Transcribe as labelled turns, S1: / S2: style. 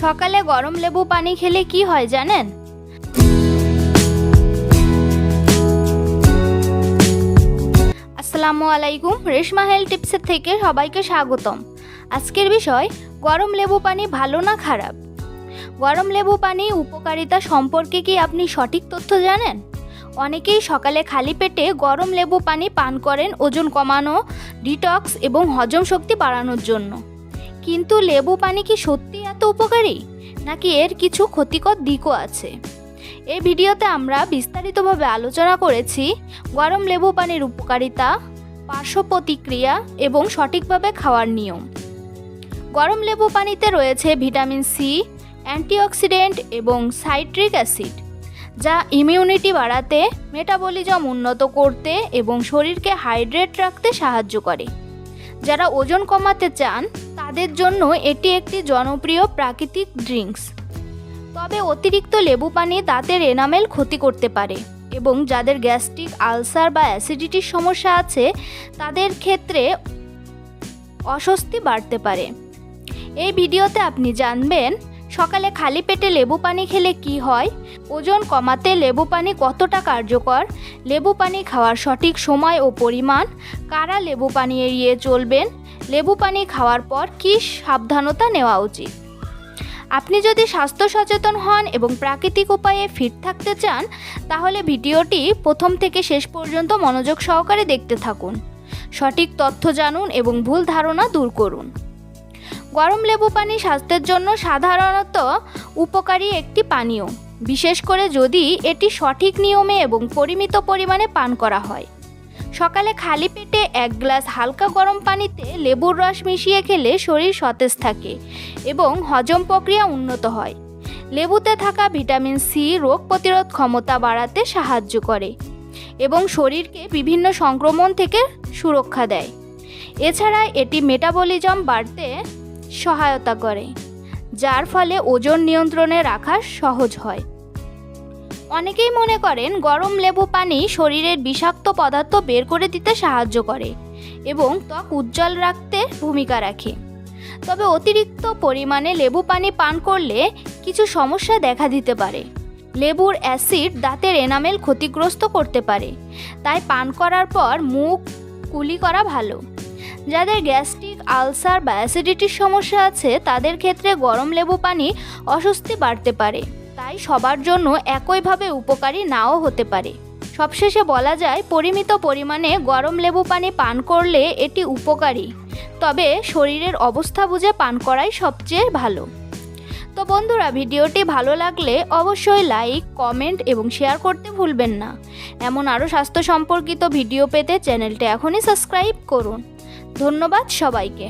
S1: সকালে গরম লেবু পানি খেলে কি হয় জানেন? আসসালামু আলাইকুম, রেশমা হেলথ টিপসের থেকে সবাইকে স্বাগতম। আজকের বিষয়, গরম লেবু পানি ভালো না খারাপ? গরম লেবু পানি উপকারিতা সম্পর্কে কি আপনি সঠিক তথ্য জানেন? অনেকেই সকালে খালি পেটে গরম লেবু পানি পান করেন ওজন কমানো, ডিটক্স এবং হজম শক্তি বাড়ানোর জন্য। কিন্তু লেবু পানি কি সত্যি এত উপকারী, নাকি এর কিছু ক্ষতিকর দিকও আছে? এই ভিডিওতে আমরা বিস্তারিতভাবে আলোচনা করেছি গরম লেবু পানির উপকারিতা, পার্শ্ব প্রতিক্রিয়া এবং সঠিকভাবে খাওয়ার নিয়ম। গরম লেবু পানিতে রয়েছে ভিটামিন সি, অ্যান্টিঅক্সিডেন্ট এবং সাইট্রিক অ্যাসিড, যা ইমিউনিটি বাড়াতে, মেটাবলিজম উন্নত করতে এবং শরীরকে হাইড্রেট রাখতে সাহায্য করে। যারা ওজন কমাতে চান তাদের জন্য এটি একটি জনপ্রিয় প্রাকৃতিক ড্রিঙ্কস। তবে অতিরিক্ত লেবু পানি দাঁতের এনামেল ক্ষতি করতে পারে এবং যাদের গ্যাস্ট্রিক আলসার বা অ্যাসিডিটির সমস্যা আছে তাদের ক্ষেত্রে অস্বস্তি বাড়তে পারে। এই ভিডিওতে আপনি জানবেন সকালে খালি পেটে লেবু পানি খেলে কি হয়, ওজন কমাতে লেবু পানি কতটা কার্যকর, লেবু পানি খাওয়ার সঠিক সময় ও পরিমাণ, কারা লেবু পানি এড়িয়ে চলবেন, লেবু পানি খাওয়ার পর কী সাবধানতা নেওয়া উচিত। আপনি যদি স্বাস্থ্য সচেতন হন এবং প্রাকৃতিক উপায়ে ফিট থাকতে চান তাহলে ভিডিওটি প্রথম থেকে শেষ পর্যন্ত মনোযোগ সহকারে দেখতে থাকুন। সঠিক তথ্য জানুন এবং ভুল ধারণা দূর করুন। গরম লেবু পানি স্বাস্থ্যের জন্য সাধারণত উপকারী একটি পানীয়, বিশেষ করে যদি এটি সঠিক নিয়মে এবং পরিমিত পরিমাণে পান করা হয়। সকালে খালি পেটে 1 গ্লাস হালকা গরম পানিতে লেবুর রস মিশিয়ে খেলে শরীর সতেজ থাকে এবং হজম প্রক্রিয়া উন্নত হয়। লেবুতে থাকা ভিটামিন সি রোগ প্রতিরোধ ক্ষমতা বাড়াতে সাহায্য করে এবং শরীরকে বিভিন্ন সংক্রমণ থেকে সুরক্ষা দেয়। এছাড়া এটি মেটাবলিজম বাড়তে সহায়তা করে, যার ফলে ওজন নিয়ন্ত্রণে রাখা সহজ হয়। অনেকেই মনে করেন গরম লেবু পানি শরীরের বিষাক্ত পদার্থ বের করে দিতে সাহায্য করে এবং ত্বক উজ্জ্বল রাখতে ভূমিকা রাখে। তবে অতিরিক্ত পরিমাণে লেবু পানি পান করলে কিছু সমস্যা দেখা দিতে পারে। লেবুর অ্যাসিড দাঁতের এনামেল ক্ষতিগ্রস্ত করতে পারে, তাই পান করার পর মুখ কুলি করা ভালো। যাদের গ্যাস্ট্রিক আলসার বা অ্যাসিডিটির সমস্যা আছে তাদের ক্ষেত্রে গরম লেবু পানি অস্বস্তি বাড়তে পারে, তাই সবার জন্য একইভাবে উপকারী নাও হতে পারে। সবশেষে বলা যায়, পরিমিত পরিমাণে গরম লেবু পানি পান করলে এটি উপকারী, তবে শরীরের অবস্থা বুঝে পান করাই সবচেয়ে ভালো। তো বন্ধুরা, ভিডিওটি ভালো লাগলে অবশ্যই লাইক, কমেন্ট এবং শেয়ার করতে ভুলবেন না। এমন আরও স্বাস্থ্য সম্পর্কিত ভিডিও পেতে চ্যানেলটি এখনই সাবস্ক্রাইব করুন। ধন্যবাদ সবাইকে।